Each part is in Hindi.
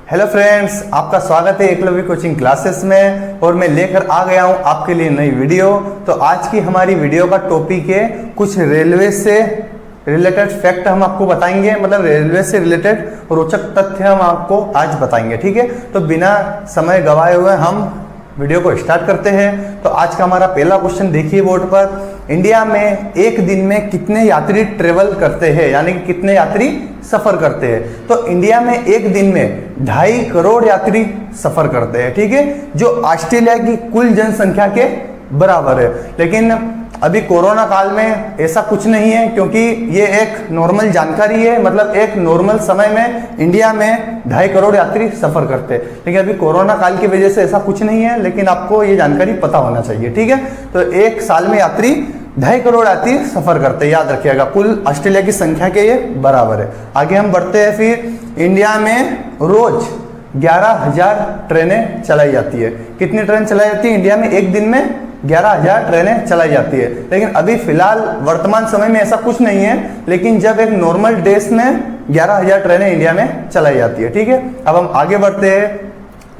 हेलो फ्रेंड्स, आपका स्वागत है एकलव्य कोचिंग क्लासेस में। और मैं लेकर आ गया हूं आपके लिए नई वीडियो। तो आज की हमारी वीडियो का टॉपिक है कुछ रेलवे से रिलेटेड फैक्ट हम आपको बताएंगे, मतलब रेलवे से रिलेटेड रोचक तथ्य हम आपको आज बताएंगे। ठीक है, तो बिना समय गवाए हुए हम वीडियो को स्टार्ट करते हैं। तो आज का हमारा पहला क्वेश्चन देखिए बोर्ड पर। इंडिया में एक दिन में कितने यात्री ट्रेवल करते हैं, यानी कि कितने यात्री सफर करते हैं? तो इंडिया में एक दिन में 2.5 करोड़ यात्री सफर करते हैं। ठीक है, जो ऑस्ट्रेलिया की कुल जनसंख्या के बराबर है। लेकिन अभी कोरोना काल में ऐसा कुछ नहीं है, क्योंकि ये एक नॉर्मल जानकारी है, मतलब एक नॉर्मल समय में इंडिया में 2.5 करोड़ यात्री सफर करते हैं। लेकिन अभी कोरोना काल की वजह से ऐसा कुछ नहीं है, लेकिन आपको ये जानकारी पता होना चाहिए। ठीक है, तो एक साल में यात्री 2.5 करोड़ यात्री सफर करते हैं, याद रखिएगा। कुल ऑस्ट्रेलिया की संख्या के ये बराबर है। आगे हम बढ़ते हैं। फिर इंडिया में रोज 11,000 ट्रेनें चलाई जाती है। कितनी ट्रेन चलाई जाती है इंडिया में? एक दिन में 11,000 ट्रेनें चलाई जाती है। लेकिन अभी फिलहाल वर्तमान समय में ऐसा कुछ नहीं है, लेकिन जब एक नॉर्मल डेज में 11,000 ट्रेनें इंडिया में चलाई जाती है। ठीक है, अब हम आगे बढ़ते हैं।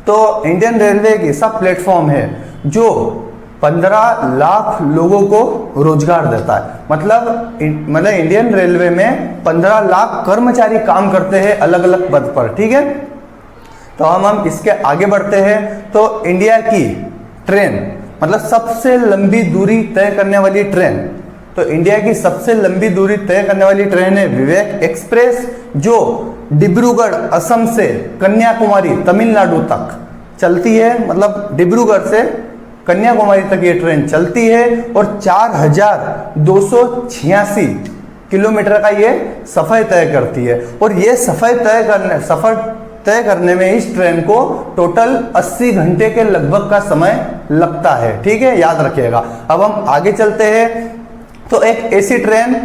तो इंडियन रेलवे एक ऐसा प्लेटफॉर्म है जो 15 लाख लोगों को रोजगार देता है। मतलब इंडियन रेलवे में 15 लाख कर्मचारी काम करते हैं अलग अलग पद पर। ठीक है, तो हम इसके आगे बढ़ते हैं। तो इंडिया की ट्रेन, मतलब सबसे लंबी दूरी तय करने वाली ट्रेन, तो इंडिया की सबसे लंबी दूरी तय करने वाली ट्रेन है विवेक एक्सप्रेस, जो डिब्रूगढ़ असम से कन्याकुमारी तमिलनाडु तक चलती है। मतलब डिब्रूगढ़ से कन्याकुमारी तक ये ट्रेन चलती है और 4,286 किलोमीटर का ये सफर तय करती है। और ये सफर तय करने में इस ट्रेन को टोटल 80 घंटे के लगभग का समय लगता है। ठीक है, याद रखिएगा। अब हम आगे चलते हैं। तो एक ऐसी ट्रेन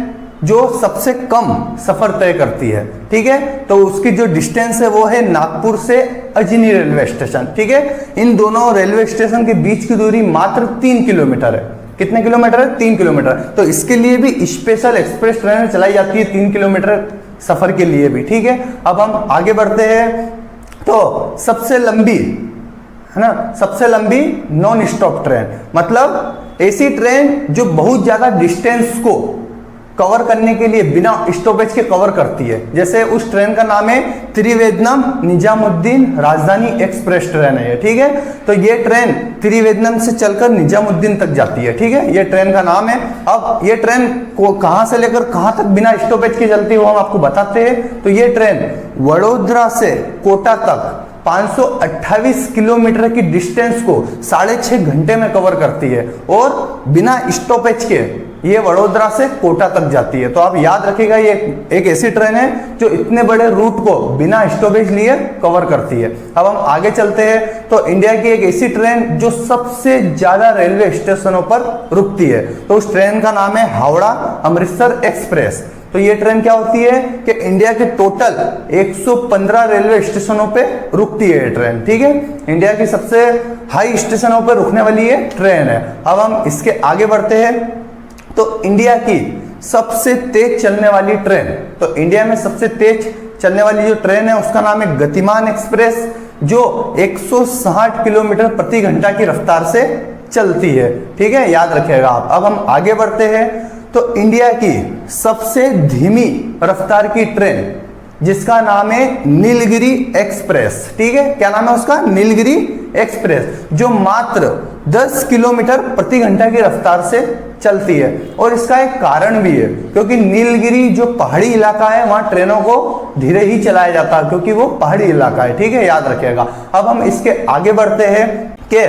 जो सबसे कम सफर तय करती है, ठीक है, तो उसकी जो डिस्टेंस है वो है नागपुर से अजनी रेलवे स्टेशन। ठीक है, इन दोनों रेलवे स्टेशन के बीच की दूरी मात्र 3 किलोमीटर है। कितने किलोमीटर है? 3 किलोमीटर। तो इसके लिए भी स्पेशल एक्सप्रेस ट्रेन चलाई जाती है 3 किलोमीटर सफर के लिए भी। ठीक है, अब हम आगे बढ़ते हैं। तो सबसे लंबी, है ना, सबसे लंबी नॉन स्टॉप ट्रेन, मतलब ऐसी ट्रेन जो बहुत ज्यादा डिस्टेंस को कवर करने के लिए बिना स्टॉपेज के कवर करती है। जैसे उस ट्रेन का नाम है त्रिवेंद्रम निजामुद्दीन राजधानी एक्सप्रेस ट्रेन है ये। ठीक है, तो ये ट्रेन त्रिवेंद्रम से चलकर निजामुद्दीन तक जाती है। ठीक है, ये ट्रेन का नाम है। अब ये ट्रेन को कहां से लेकर कहां तक बिना स्टॉपेज के चलती है वो हम आपको बताते हैं। तो ये ट्रेन वडोदरा से कोटा तक 528 किलोमीटर की डिस्टेंस को 6.5 घंटे में कवर करती है और बिना स्टॉपेज के ये वडोदरा से कोटा तक जाती है। तो आप याद रखिएगा, ये एक ऐसी ट्रेन है जो इतने बड़े रूट को बिना स्टॉपेज लिए कवर करती है। अब हम आगे चलते हैं। तो इंडिया की एक ऐसी ट्रेन जो सबसे ज्यादा रेलवे स्टेशनों पर रुकती है, तो उस ट्रेन का नाम है हावड़ा अमृतसर एक्सप्रेस। तो ये ट्रेन क्या होती है कि इंडिया के टोटल 115 रेलवे स्टेशनों पे रुकती है ये ट्रेन। ठीक है, इंडिया की सबसे हाई स्टेशनों पर रुकने वाली ये ट्रेन है। अब हम इसके आगे बढ़ते हैं। तो इंडिया की सबसे तेज चलने वाली ट्रेन, तो इंडिया में सबसे तेज चलने वाली जो ट्रेन है उसका नाम है गतिमान एक्सप्रेस, जो 160 किलोमीटर प्रति घंटा की रफ्तार से चलती है। ठीक है, याद रखिएगा आप। अब हम आगे बढ़ते हैं। तो इंडिया की सबसे धीमी रफ्तार की ट्रेन, जिसका नाम है नीलगिरी एक्सप्रेस। ठीक है, क्या नाम है उसका? नीलगिरी एक्सप्रेस, जो मात्र 10 किलोमीटर प्रति घंटा की रफ्तार से चलती है। और इसका एक कारण भी है, क्योंकि नीलगिरी जो पहाड़ी इलाका है वहां ट्रेनों को धीरे ही चलाया जाता है, क्योंकि वो पहाड़ी इलाका है। ठीक है, याद रखिएगा। अब हम इसके आगे बढ़ते हैं कि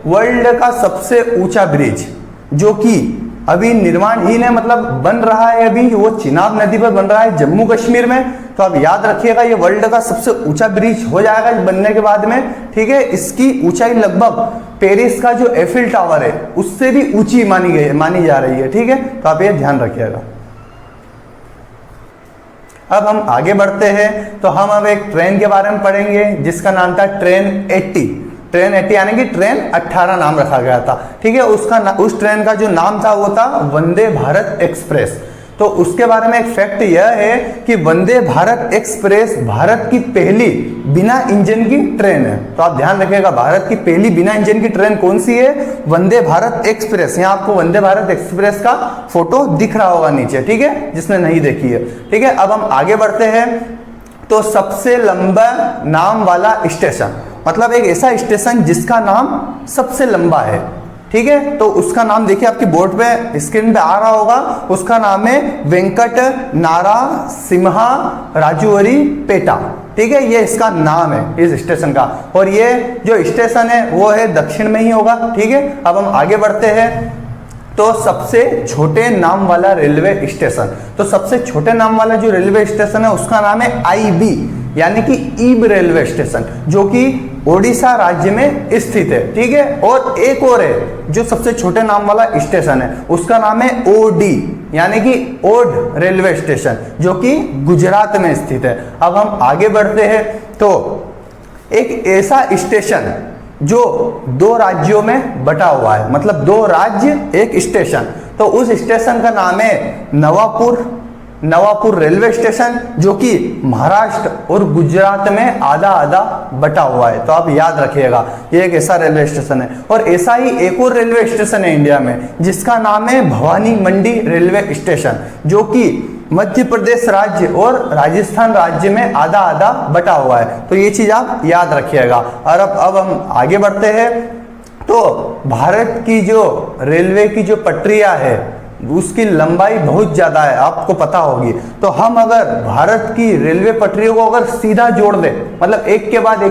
वर्ल्ड का सबसे ऊंचा ब्रिज, जो कि अभी निर्माणहीन है, मतलब बन रहा है अभी, वो चिनाब नदी पर बन रहा है जम्मू कश्मीर में। तो आप याद रखिएगा, ये वर्ल्ड का सबसे ऊंचा ब्रिज हो जाएगा बनने के बाद में। ठीक है, इसकी ऊंचाई लगभग पेरिस का जो एफिल टावर है उससे भी ऊंची मानी जा रही है। ठीक है, तो आप ये ध्यान रखिएगा। अब हम आगे बढ़ते हैं। तो हम अब एक ट्रेन के बारे में पढ़ेंगे जिसका नाम था ट्रेन 80। ट्रेन 80 यानी कि ट्रेन 18 नाम रखा गया था। ठीक है, उस ट्रेन का जो नाम था वो था वंदे भारत एक्सप्रेस। तो उसके बारे में एक फैक्ट यह है कि वंदे भारत एक्सप्रेस भारत की पहली बिना इंजन की ट्रेन है। तो आप ध्यान रखिएगा, भारत की पहली बिना इंजन की ट्रेन कौन सी है? वंदे भारत एक्सप्रेस। यहाँ आपको वंदे भारत एक्सप्रेस का फोटो दिख रहा होगा नीचे, ठीक है, जिसने नहीं देखी है। ठीक है, अब हम आगे बढ़ते हैं। तो सबसे लंबा नाम वाला स्टेशन, मतलब एक ऐसा स्टेशन जिसका नाम सबसे लंबा है। ठीक है, तो उसका नाम देखिए आपकी बोर्ड पे स्क्रीन पे आ रहा होगा। उसका नाम है वेंकट नारासिम्हा राजुवरी पेटा। ठीक है, ये इसका नाम है इस स्टेशन का, और ये जो स्टेशन है वो है दक्षिण में ही होगा। ठीक है, अब हम आगे बढ़ते हैं। तो सबसे छोटे नाम वाला रेलवे स्टेशन, तो सबसे छोटे नाम वाला जो रेलवे स्टेशन है उसका नाम है आईबी, यानी कि ईब रेलवे स्टेशन, जो कि ओडिशा राज्य में स्थित है। ठीक है, और एक और है जो सबसे छोटे नाम वाला स्टेशन है, उसका नाम है ओडी, यानी कि ओड रेलवे स्टेशन, जो कि गुजरात में स्थित है। अब हम आगे बढ़ते हैं। तो एक ऐसा स्टेशन जो 2 राज्यों में बटा हुआ है, मतलब 2 राज्य एक स्टेशन, तो उस स्टेशन का नाम है नवापुर रेलवे स्टेशन, जो कि महाराष्ट्र और गुजरात में आधा आधा बटा हुआ है। तो आप याद रखिएगा, ये एक ऐसा रेलवे स्टेशन है। और ऐसा ही एक और रेलवे स्टेशन है इंडिया में, जिसका नाम है भवानी मंडी रेलवे स्टेशन, जो कि मध्य प्रदेश राज्य और राजस्थान राज्य में आधा आधा बटा हुआ है। तो ये चीज आप याद रखिएगा। और अब हम आगे बढ़ते हैं। तो भारत की जो रेलवे की जो पटरियां है उसकी लंबाई बहुत ज्यादा है, आपको पता होगी। तो हम अगर भारत की रेलवे पटरियों को अगर सीधा जोड़ दे, मतलब एक के बाद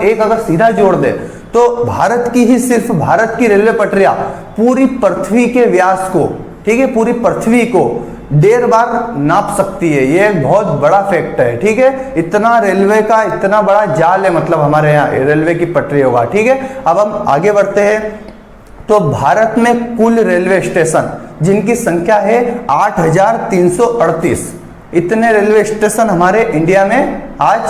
एक अगर सीधा जोड़ दे, तो भारत की ही सिर्फ भारत की रेलवे पटरियां पूरी पृथ्वी के व्यास को, ठीक है, पूरी पृथ्वी को 1.5 बार नाप सकती है। ये एक बहुत बड़ा फैक्ट है। ठीक है, इतना रेलवे का इतना बड़ा जाल है, मतलब हमारे यहाँ रेलवे की पटरियों का। ठीक है, अब हम आगे बढ़ते हैं। तो भारत में कुल रेलवे स्टेशन जिनकी संख्या है 8,338, इतने रेलवे स्टेशन हमारे इंडिया में आज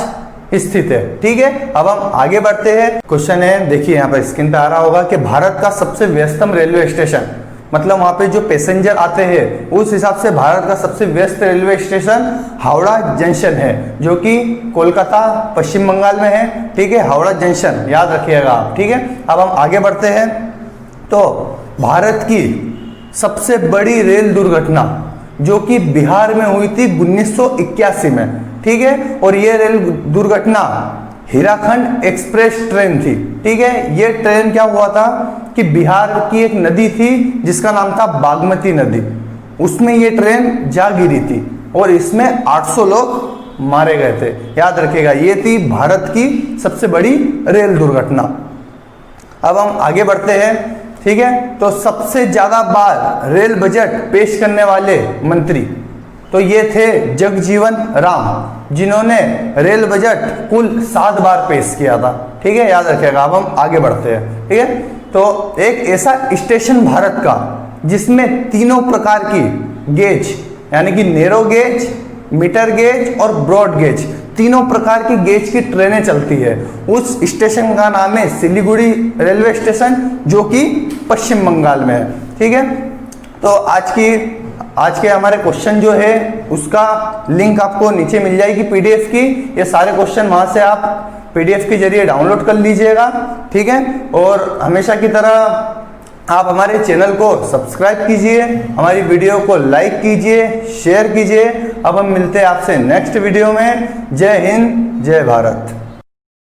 स्थित है। ठीक है, अब हम आगे बढ़ते हैं। क्वेश्चन है, देखिए यहाँ पर स्क्रीन पे आ रहा होगा कि भारत का सबसे व्यस्तम रेलवे स्टेशन, मतलब वहां पे जो पैसेंजर आते हैं उस हिसाब से भारत का सबसे व्यस्त रेलवे स्टेशन हावड़ा जंक्शन है, जो कि कोलकाता पश्चिम बंगाल में है। ठीक है, हावड़ा जंक्शन याद रखिएगा आप। ठीक है, अब हम आगे बढ़ते हैं। तो भारत की सबसे बड़ी रेल दुर्घटना जो कि बिहार में हुई थी 1981 में। ठीक है, और ये रेल दुर्घटना हीराखंड एक्सप्रेस ट्रेन थी। ठीक है, ये ट्रेन क्या हुआ था कि बिहार की एक नदी थी जिसका नाम था बागमती नदी, उसमें ये ट्रेन जा गिरी थी और इसमें 800 लोग मारे गए थे। याद रखिएगा, ये थी भारत की सबसे बड़ी रेल दुर्घटना। अब हम आगे बढ़ते हैं। ठीक है, तो सबसे ज्यादा बार रेल बजट पेश करने वाले मंत्री, तो ये थे जगजीवन राम, जिन्होंने रेल बजट कुल 7 बार पेश किया था। ठीक है, याद रखिएगा। अब हम आगे बढ़ते हैं। ठीक है, तो एक ऐसा स्टेशन भारत का जिसमें तीनों प्रकार की गेज, यानी कि नैरो गेज, मीटर गेज और ब्रॉड गेज, तीनों प्रकार की गेज की ट्रेनें चलती है, उस स्टेशन का नाम है सिलीगुड़ी रेलवे स्टेशन, जो कि पश्चिम बंगाल में है। ठीक है, तो आज के हमारे क्वेश्चन जो है उसका लिंक आपको नीचे मिल जाएगी पीडीएफ की। ये सारे क्वेश्चन वहां से आप पीडीएफ के जरिए डाउनलोड कर लीजिएगा। ठीक है, और हमेशा की तरह आप हमारे चैनल को सब्सक्राइब कीजिए, हमारी वीडियो को लाइक कीजिए, शेयर कीजिए। अब हम मिलते हैं आपसे नेक्स्ट वीडियो में। जय हिंद, जय भारत।